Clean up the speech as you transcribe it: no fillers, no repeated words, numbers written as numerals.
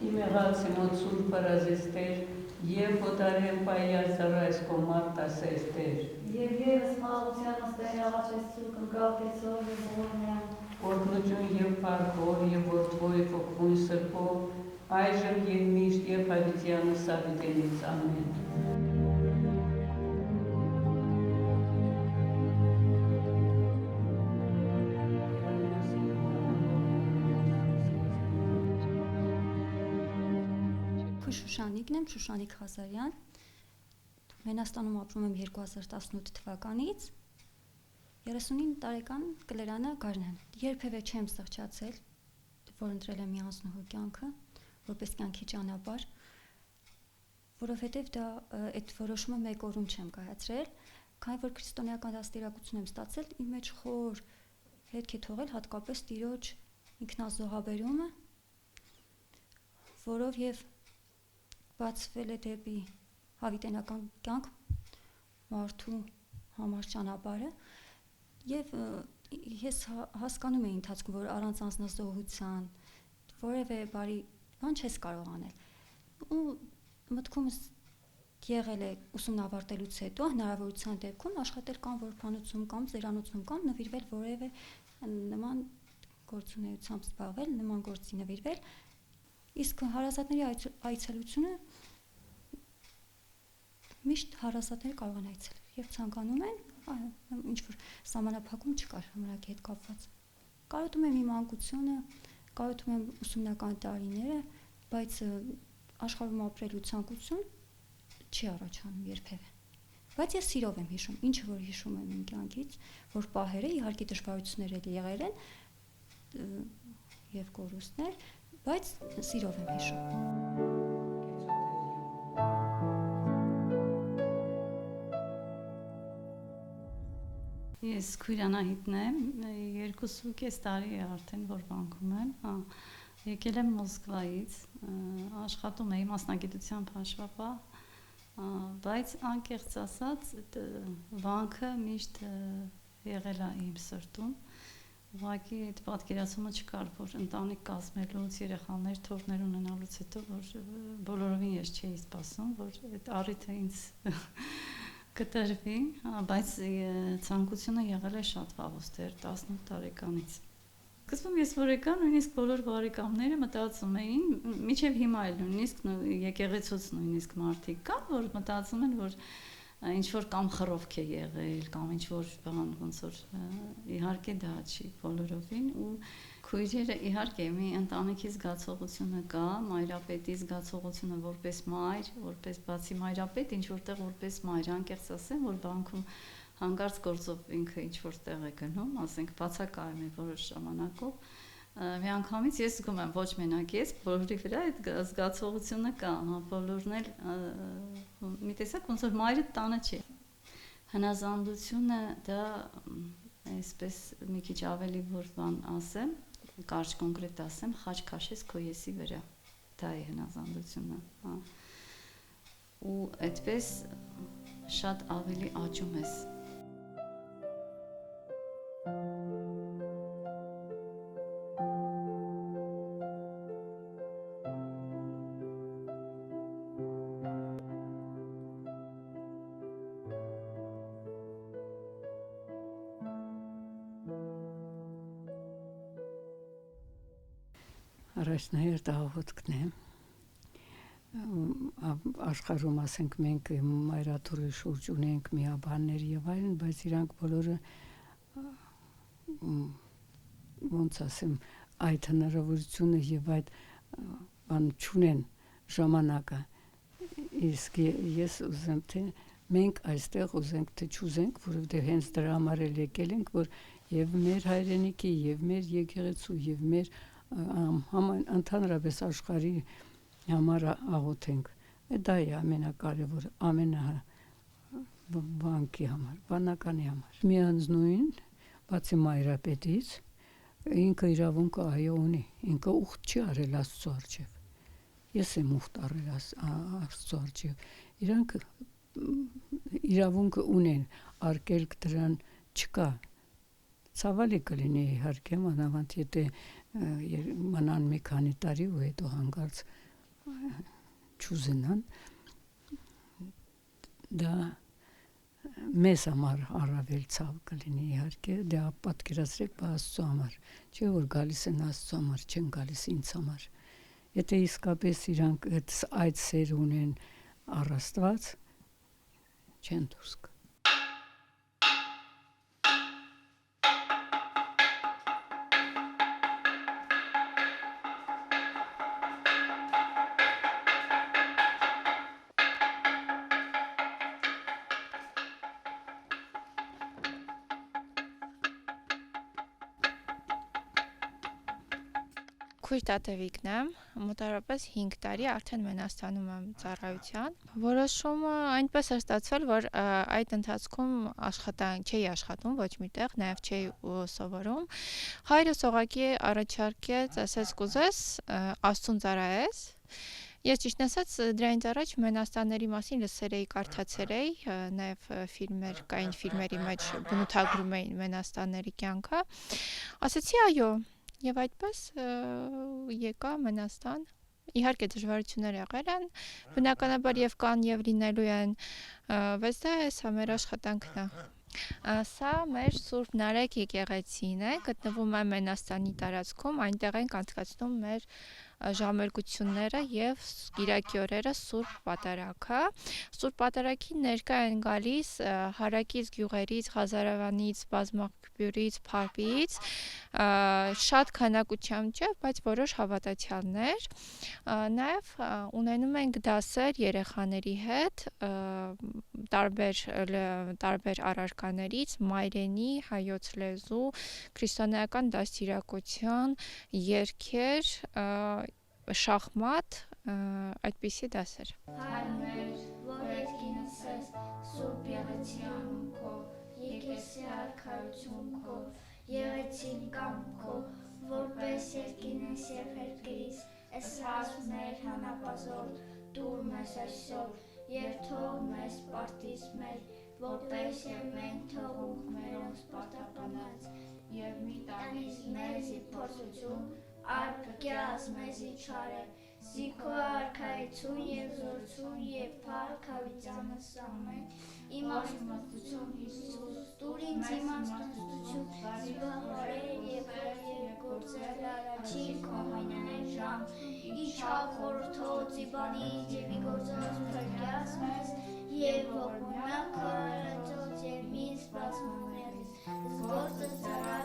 Imerați mățuri părăzesteri, e potare paia zărăsco marta sesteri. Եվ մաղությանս տեղավաճեցու կնկատեցող և ողորմյան, Օրգնություն եւ փառքով եւ որդվոյ փոխուն սրբով, այժմ եւ միշտ եւ հավիտյանը սավիտենից ամեն։ Շուշանիկն եմ, Շուշանիկ Ղազարյան, Մենաստանում ապրում եմ 2018 թվականից, 39 տարեկան կլերանը Գարնան, երբևէ չեմ սղճացել, որ ընտրել եմ մի անձնուհու կյանքը, որպես կյանքի ճանապարհ, որովհետև դա այդ որոշումը մեկ օրում չեմ կայացրել, քանի որ քրիստոնեական դաստիարակություն եմ ստացել, իմ մեջ խոր հետք է թողել հատկապես Տիրոջ ինքնազոհաբերումը, որով եւ բացվել է դեպի հավիտենական կյանք մարդու համար ճանապարհը եւ ես հասկանում եմ ընթացքում, որ առանց անձնազոհության որևէ բարի բան չես կարող անել ու մտքումս եղել է ուսումն ավարտելուց հետո հնարավորության դեպքում աշխատել կամ որբանոցում կամ ծերանոցում կամ նվիրվել որևէ նման գործունեությամբ զբաղվել, նման գործի նվիրվել իսկ հարազատների այցելությունը միշտ հարազատները կարող են այցելել եւ ցանկանում են, ինչ որ սահմանափակում չկար համարակի հետ կապված։ Կարոտում եմ իմ անկությունը, կարոտում եմ ուսումնական տարիները, բայց աշխարհում ապրելու ցանկություն չի առաջանում երբևէ։ Բայց ես սիրով եմ հիշում, ինչը որ հիշում եմ իմ կյանքից, որ պահերը իհարկե դժվարություններ էլ եղել են եւ կորուստներ, բայց սիրով եմ հիշում։ Ես քույր Անահիտն եմ, 2.5 տարի է արդեն, որ բանկում եմ, եկել եմ Մոսկվայից, աշխատում էի մասնագիտությամբ հաշվապահ, բայց անկեղծ ասած, վանքը միշտ եղել է իմ սրտում, ուղղակի այդ պատկերացումը չկար, որ ընտանիք կազմելուց, երեխաներ, թոռներ ունենալուց հետո, որ բոլորովին ես չէի սպասում, որ այդ առիթը ինձ կտրվի, բայց ցանկությունը եղել է շատ վաղուց, դեռ 18 տարեկանից։ Սկզբում ես որ եկա, նույնիսկ բոլոր բարեկամները մտածում էին, մինչև հիմա էլ նույնիսկ եկեղեցուց նույնիսկ մարդիկ կան, որ մտածում են, որ ինչ որ կամ խռովք է եղել, կամ ինչ որ բան, ոնց որ իհարկե դա չի բոլորովին ու քույրերը իհարկե մի ընտանիքի զգացողությունը կա, մայրապետի զգացողությունը որպես մայր, որպես բացի մայրապետ, ինչ որտեղ որպես մայր, անկեղծ ասեմ, որ բանկում հանկարծ գործով ինքը ինչ որտեղ է գնում, ասենք բացակայում է որոշ ժամանակով, միանգամից ես զգում եմ ոչ մենակ ես, բոլորի վրա այդ զգացողությունը կա, բոլորն էլ մի տեսակ ոնց որ մայրը տանը չի։ Հնազանդությունը դա այսպես մի քիչ ավելի որ բան ասեմ, կարճ կոնկրետ ասեմ, խաչ քաշես քո եսի վրա, դա է հնազանդությունը, ու այդպես շատ ավելի աճում ես։ Առաջնահերթ աղոթքն է, աշխարհում ասենք մենք մայրաթորի շուրջ ունենք միաբաններ եւ այլն, բայց իրանք բոլորը ոնց ասեմ, այդ հնարավորությունը եւ այդ բան չունեն ժամանակը, իսկ ես ուզեմ թե մենք այստեղ ուզենք թե չուզենք, որովհետեւ հենց դրա համար էլ եկել ենք, որ եւ մեր հայրենիքի եւ մեր եկեղեցու եւ մեր ընդհանրապես աշխարհի համար աղոթենք։ Դա է ամենակարևորը, բանկի համար, բանականի համար։ Մի անձնույն, բացի մայրապետից, ինքը իրավունքը այո ունի, ինքը ուխտ չի արել Աստծո առջև։ Ես եմ ուխտ արել Աստծո առջև։ Իրանք իրավունքը ունեն, արգելք դրան չկա։ Ցավալի կլինի իհարկե, մանավանդ եթե մնան մի քանի տարի ու հետո հանկարծ չուզենան, դա մեզ համար առավել ցավ կլինի իհարկե, դե պատկերացրեք բա Աստծո համար, չէ՞ որ գալիս են Աստծո համար, չեն գալիս ինձ համար։ Եթե իսկապես իրանք այդ սեր ունեն առ Աստված, չեն դուրս գա։ Քույր տատևիկն եմ, մոտավորապես 5 տարի արդեն Մենաստանում եմ ծառայության։ Որոշումը այնպես է ստացվել, որ այդ ընթացքում չէի աշխատում ոչ միտեղ, նաև չէի սովորում։ Հայրս ուղղակի առաջարկեց, ասեց՝ «Կուզես Աստծուն ծառայես»։ Ես ճիշտն ասած դրանից առաջ Մենաստանների մասին լսել էի, կարդացել էի, նաև կային ֆիլմերի մեջ բնութագրում էին Մենաստանների կյանքը։ Ասեցի՝ այո։ Եվ այդպես եկա Մենաստան, իհարկե դժվարություններ եղել են, բնականաբար եւ կան եւ լինելու են, բայց դա է մեր աշխատանքն է։ Սա մեր Սուրբ Նարեկ եկեղեցին է, գտնվում է Մենաստանի տարածքում, այնտեղ ենք անցկացնում մեր ժամերկությունները եւ Կիրակի օրերը Սուրբ Պատարագը։ Սուրբ Պատարագին ներկա են գալիս հարակից գյուղերից, Ղազարավանից, Բազմաղբյուրից, Փարպից, շատ քանակությամբ չէ, բայց որոշ հավատացյալներ։ Նաև ունենում ենք դասեր երեխաների հետ, տարբեր առարկաներից, մայրենի, հայոց լեզու, քրիստոնեական դաստիարակության, երգեր, շախմատ, այդպիսի դասեր։ Հայր մեր, որ երկինս ես, Սուրբ եղեցի անունքով, եկեցի արքայություն քո, եղեցին կամքով, որպես երկին ես և երկրից, էսրած մեր հանապազոր, տուր մեզ այսօր, և թող մեզ պարտից մեր, որպես և մենք թողունք մերոնց պարտականած, և մի տանից մեզի փորձություն, այլ կգյազ մեզի չար է, զիքո արքայություն և զորություն և փառք հավիտյանս ամեն, իմաստություն Հիսուս, տուր ինձ իմաստություն, զբաղարել և գործել առաջին կողմիններ ժամ, իչավ խորհրդոց իբանից և իգործոց փրկյաս մեզ, և ողունակ արածոց և ինձ բացմաններից, զգործը ծարա